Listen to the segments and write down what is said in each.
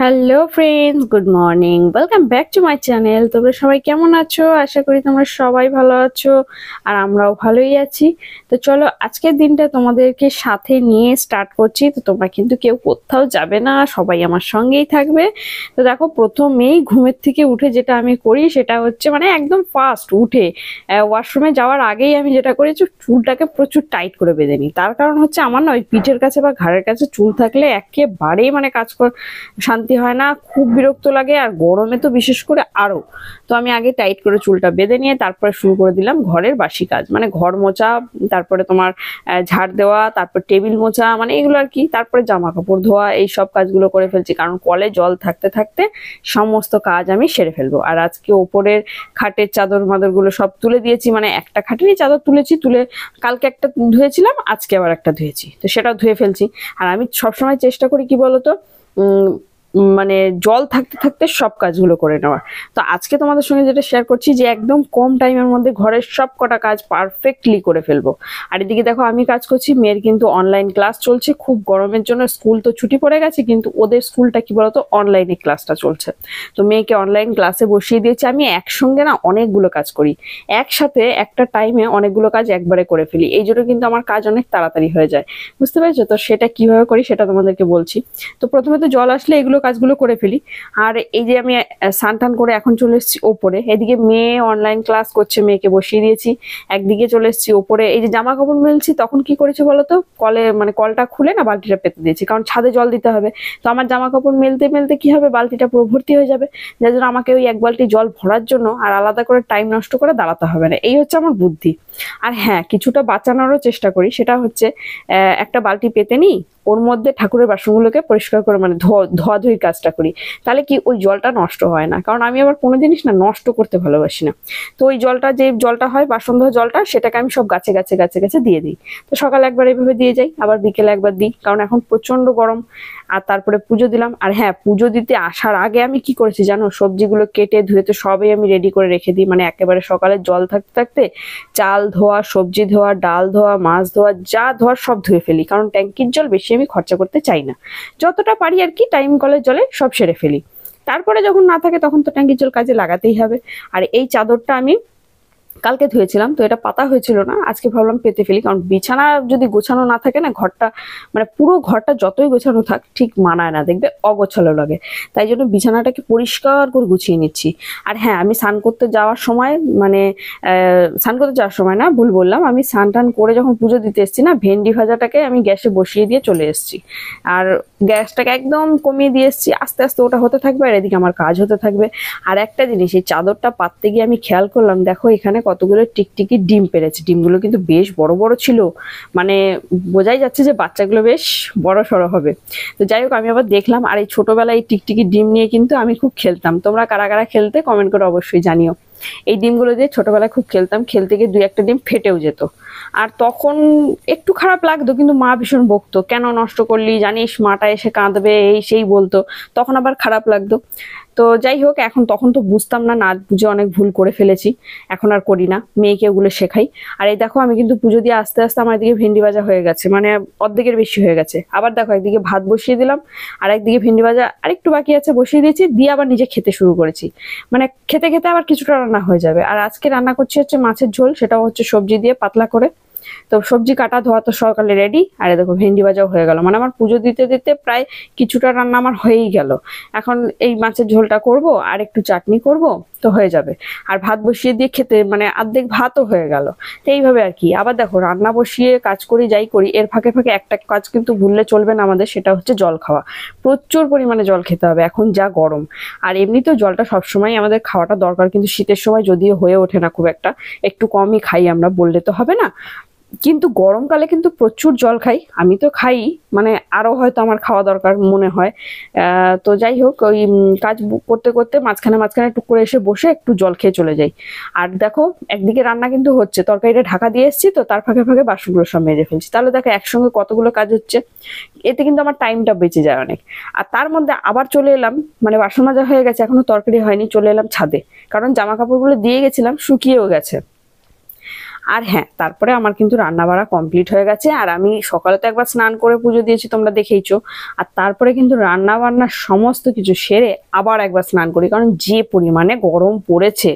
Hello friends, good morning. Welcome back to my channel. তোমরা সবাই কেমন আছো? আশা করি তোমরা সবাই ভালো আছো, আর আমরাও ভালোই আছি। তো চলো, আজকের দিনটা তোমাদেরকে সাথে নিয়ে স্টার্ট করছি। তো তোমরা কিন্তু কেউ কোথাও যাবে না, সবাই আমার সঙ্গেই থাকবে। তো দেখো, প্রথমেই ঘুমের থেকে উঠে যেটা আমি করি সেটা হচ্ছে মানে একদম ফার্স্ট উঠে ওয়াশরুমে যাওয়ার আগেই আমি যেটা করি যে চুলটাকে প্রচুর টাইট করে বেঁধে নিই। তার কারণ হচ্ছে আমার না ওই পিঠের কাছে বা ঘাড়ের কাছে চুল থাকলে একেবারেই মানে কাজ শান্তি হয় না, খুব বিরক্ত লাগে, আর গরমে তো বিশেষ করে আরো। তো আমি আগে টাইট করে চুলটা বেঁধে নিয়ে তারপরে শুরু করে দিলাম ঘরের বাসি কাজ, মানে ঘর মোছা, তারপরে তোমার ঝাড় দেওয়া, তারপর টেবিল মোছা, মানে এগুলো আর কি। তারপরে জামা কাপড় ধোয়া, এই সব কাজগুলো করে ফেলছি, কারণ কলে জল থাকতে থাকতে সমস্ত কাজ আমি সেরে ফেলবো। আর আজকে ওপরের খাটের চাদর মাদর গুলো সব তুলে দিয়েছি, মানে একটা খাটেরই চাদর তুলেছি, তুলে কালকে একটা ধুয়েছিলাম, আজকে আবার একটা ধুয়েছি, তো সেটাও ধুয়ে ফেলছি। আর আমি সবসময় চেষ্টা করি কি বলতো, মানে জল থাকতে থাকতে সব কাজগুলো করে নেওয়ার। তো আজকে তোমাদের সঙ্গে যেটা শেয়ার করছি যে একদম কম টাইমের মধ্যে ঘরের সব কটা কাজ পারফেক্টলি করে ফেলবো। আর এদিকে দেখো, আমি কাজ করছি, মেয়ের কিন্তু অনলাইন ক্লাস চলছে। খুব গরমের জন্য স্কুল তো ছুটি পড়ে গেছে, কিন্তু ওদের স্কুলটা কি বলতো, অনলাইনে ক্লাসটা চলছে। তো মেয়েকে অনলাইন ক্লাসে বসিয়ে দিয়েছি। আমি একসঙ্গে না অনেকগুলো কাজ করি, একসাথে একটা টাইমে অনেকগুলো কাজ একবারে করে ফেলি, এই জন্য কিন্তু আমার কাজ অনেক তাড়াতাড়ি হয়ে যায়। বুঝতে পেরেছো? তো সেটা কিভাবে করি সেটা তোমাদেরকে বলছি। তো প্রথমে তো জল আসলে এগুলো কাজগুলো করে ফেলি। আর এই যে আমি স্নান টান করে এখন চলে এসেছি ওপরে, এদিকে মেয়ে অনলাইন ক্লাস করছে, মেয়েকে বসিয়ে দিয়েছি। একদিকে চলে এসেছি ওপরে, এই যে জামা কাপড় মেলছি, তখন কি করেছে বলতো, কলে মানে কলটা খুলে না বালতিটা পেতে দিয়েছি, কারণ ছাদে জল দিতে হবে। তো আমার জামা কাপড় মেলতে মেলতে কি হবে, বালতিটা পুরো ভর্তি হয়ে যাবে, যার জন্য আমাকে ওই এক বালতি জল ভরার জন্য আর আলাদা করে টাইম নষ্ট করে দাঁড়াতে হবে না। এই হচ্ছে আমার বুদ্ধি। আর হ্যাঁ, কিছুটা বাঁচানোরও চেষ্টা করি, সেটা হচ্ছে একটা বালতি পেতে নিই, ওর মধ্যে ঠাকুরের বাসনগুলোকে পরিষ্কার করে মানে ধোয়াধুয়ির কাজটা করি। তাহলে কি ওই জলটা নষ্ট হয় না, কারণ আমি আবার কোনো জিনিস না নষ্ট করতে ভালোবাসি না। তো ওই জলটা, যে জলটা হয় বাসন ধোয়া জলটা, সেটাকে আমি সব গাছে গাছে গাছে গাছে দিয়ে দিই। তো সকালে একবার এইভাবে দিয়ে যাই, আবার বিকেলে একবার দিই, কারণ এখন প্রচন্ড গরম। আর তারপরে পুজো দিলাম। আর হ্যাঁ, পুজো দিতে আসার আগে আমি কি করেছি জানো, সবজিগুলো কেটে ধুয়ে তো সবই আমি রেডি করে রেখে দিই, মানে একেবারে সকালে জল থাকতে থাকতে চাল ধোয়া, সবজি ধোয়া, ডাল ধোয়া, মাছ ধোয়া, যা ধোয়ার সব ধুয়ে ফেলি, কারণ ট্যাঙ্কির জল বেশি আমি খরচা করতে চাই না। যতটা পারি আর কি টাইম কলের জলে সব সেরে ফেলি। তারপরে যখন না থাকে তখন তো ট্যাঙ্কির জল কাজে লাগাতেই হবে। আর এই চাদরটা আমি কালকে ধুয়েছিলাম, তো এটা পাতা হয়েছিল না, আজকে ভাবলাম পেতে ফেলি, কারণ বিছানা যদি গোছানো না থাকে না, ঘরটা মানে পুরো ঘরটা যতই গোছানো থাক ঠিক মানায় না, দেখবে অগোছালো লাগে। তাই জন্য বিছানাটাকে পরিষ্কার করে গুছিয়ে নিচ্ছি। আর হ্যাঁ, আমি স্নান করতে যাওয়ার সময় মানে স্নান করতে যাওয়ার সময় না, ভুল বললাম, আমি স্নান টান করে যখন পুজো দিতে এসেছি না, ভেন্ডি ভাজাটাকে আমি গ্যাসে বসিয়ে দিয়ে চলে এসেছি। আর গ্যাসটাকে একদম কমিয়ে দিয়ে এসেছি, আস্তে আস্তে ওটা হতে থাকবে আর এদিকে আমার কাজ হতে থাকবে। আর একটা জিনিস, এই চাদরটা পাততে গিয়ে আমি খেয়াল করলাম, দেখো এখানে কতগুলো টিকটিকি ডিম পেড়েছে। ডিমগুলো কিন্তু বেশ বড় বড় ছিল, মানে বোঝাই যাচ্ছে যে বাচ্চাগুলো বেশ বড় সড়ো হবে। তো যাই হোক, আমি আবার দেখলাম, আর এই ছোটবেলায় এই টিকটিকি ডিম নিয়ে কিন্তু আমি খুব খেলতাম। তোমরা কারা কারা খেলতে কমেন্ট করে অবশ্যই জানিও। এই ডিমগুলো দিয়ে ছোটবেলায় খুব খেলতাম, খেলতে গিয়ে দুই একটা ডিম ফেটেও যেত। আর তখন একটু খারাপ লাগতো, কিন্তু মা ভীষণ বকতো, কেন নষ্ট করলি, জানিস মাটা এসে কাঁদবে, এই সেই বলতো। তখন আবার খারাপ লাগতো। তো যাই হোক, এখন তখন তো বুঝতাম না, না বুঝে অনেক ভুল করে ফেলেছি, এখন আর করি না, মেয়েকে ওগুলো শেখাই। আর এই দেখো, আমি কিন্তু পুজো দিয়ে আস্তে আস্তে আমার এদিকে ভেন্ডি ভাজা হয়ে গেছে, মানে অর্ধেকের বেশি হয়ে গেছে। আবার দেখো, একদিকে ভাত বসিয়ে দিলাম, আর একদিকে ভেন্ডি ভাজা আরেকটু বাকি আছে, বসিয়ে দিয়েছি, দিয়ে আবার নিজে খেতে শুরু করেছি। মানে খেতে খেতে আবার কিছুটা রান্না হয়ে যাবে। আর আজকে রান্না করছি হচ্ছে মাছের ঝোল, সেটাও হচ্ছে সবজি দিয়ে পাতলা করে। তো সবজি কাটা ধোয়া তো সকালে রেডি, আর দেখো ভেন্ডি ভাজাও হয়ে গেল, মানে আমার পুজো দিতে দিতে প্রায় কিছুটা রান্না আমার হয়েই গেল। এখন এই মাছের ঝোলটা করব, আর একটু চাটনি করব, তো হয়ে যাবে। আর ভাত বসিয়ে দিয়ে খেতে মানে অর্ধেক ভাতও হয়ে গেল। তো এইভাবে আর কি। আবার দেখো, রান্না বসিয়ে কাজ করি যাই করি, এর ফাঁকে ফাঁকে একটা কাজ কিন্তু ভুললে চলবে না আমাদের, সেটা হচ্ছে জল খাওয়া। প্রচুর পরিমাণে জল খেতে হবে, এখন যা গরম। আর এমনিতেও জলটা সবসময় আমাদের খাওয়াটা দরকার, কিন্তু শীতের সময় যদিও হয়ে ওঠে না খুব একটা, একটু কমই খাই আমরা, বললে তো হবে না। কিন্তু গরমকালে কিন্তু প্রচুর জল খাই, আমি তো খাই, মানে আরো হয়তো আমার খাওয়া দরকার মনে হয়। তো যাই হোক, ওই কাজ করতে করতে মাঝখানে মাঝখানে টুক করে এসে বসে একটু জল খেয়ে চলে যাই। আর দেখো, একদিকে রান্না কিন্তু হচ্ছে, তরকারিটা ঢাকা দিয়ে এসেছি, তো তার ফাঁকে ফাঁকে বাসনগুলো সব মেজে ফেলছি। তাহলে দেখো একসঙ্গে কতগুলো কাজ হচ্ছে, এতে কিন্তু আমার টাইমটা বেঁচে যায় অনেক। আর তার মধ্যে আবার চলে এলাম, মানে বাসন মাজা হয়ে গেছে, এখনো তরকারি হয়নি, চলে এলাম ছাদে, কারণ জামা কাপড়গুলো দিয়ে গেছিলাম, শুকিয়েও গেছে। আর হ্যাঁ, তারপরে আমার কিন্তু রান্না বাড়া কমপ্লিট হয়ে গেছে। আর আমি সকালে তো একবার স্নান করে পুজো দিয়েছি, তোমরা দেখেইছো। আর তারপরে কিন্তু রান্না বান্না সমস্ত কিছু সেরে আবার একবার স্নান করি, কারণ যে পরিমাণে গরম পড়েছে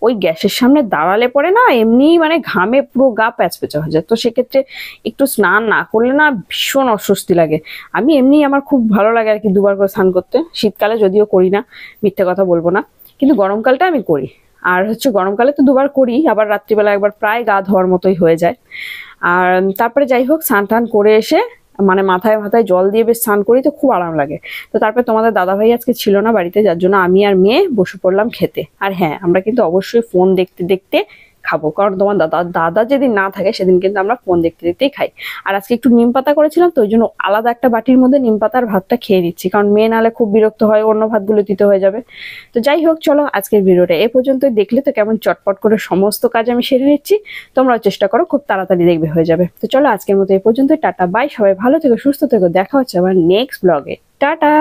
ওই গ্যাসের সামনে দাঁড়ালে পরে না এমনিই মানে ঘামে পুরো গা প্যাচপেচা হয়ে যায়। তো সেক্ষেত্রে একটু স্নান না করলে না ভীষণ অস্বস্তি লাগে। আমি এমনি আমার খুব ভালো লাগে আর কি দুবার করে স্নান করতে। শীতকালে যদিও করি না, মিথ্যে কথা বলবো না, কিন্তু গরমকালটা আমি করি। আর হচ্ছে গরমকালে তো দুবার করি, আবার রাত্রিবেলা একবার, প্রায় গা ধোয়ার মতোই হয়ে যায়। আর তারপরে যাই হোক, স্নান টান করে এসে মানে মাথায় মাথায় জল দিয়ে বেশ স্নান করি, তো খুব আরাম লাগে। তো তারপরে তোমাদের দাদাভাই আজকে ছিল না বাড়িতে, যার জন্য আমি আর মেয়ে বসে পড়লাম খেতে। আর হ্যাঁ, আমরা কিন্তু অবশ্যই ফোন দেখতে দেখতে খাবো, কারণ তোমার দাদা যেদিন না থাকে সেদিন কিন্তু আমরা ফোন দেখতে দেখতেই খাই। আর আজকে একটু নিম পাতা করেছিলাম, তো ওই জন্য আলাদা একটা বাটির মধ্যে নিম পাতার ভাতটা খেয়ে নিচ্ছি, কারণ মেয়ে নাহলে খুব বিরক্ত হয়, অন্য ভাতগুলো দিতে হয়ে যাবে। তো যাই হোক, চলো আজকের ভিডিওটা এ পর্যন্তই। দেখলে তো কেমন চটপট করে সমস্ত কাজ আমি সেরে নিচ্ছি। তোমরাও চেষ্টা করো, খুব তাড়াতাড়ি দেখবে হয়ে যাবে। তো চলো আজকের মতো এ পর্যন্তই, টাটা বাই, সবাই ভালো থেকো, সুস্থ থেকো, দেখা হচ্ছে আবার নেক্সট ব্লগে। টাটা।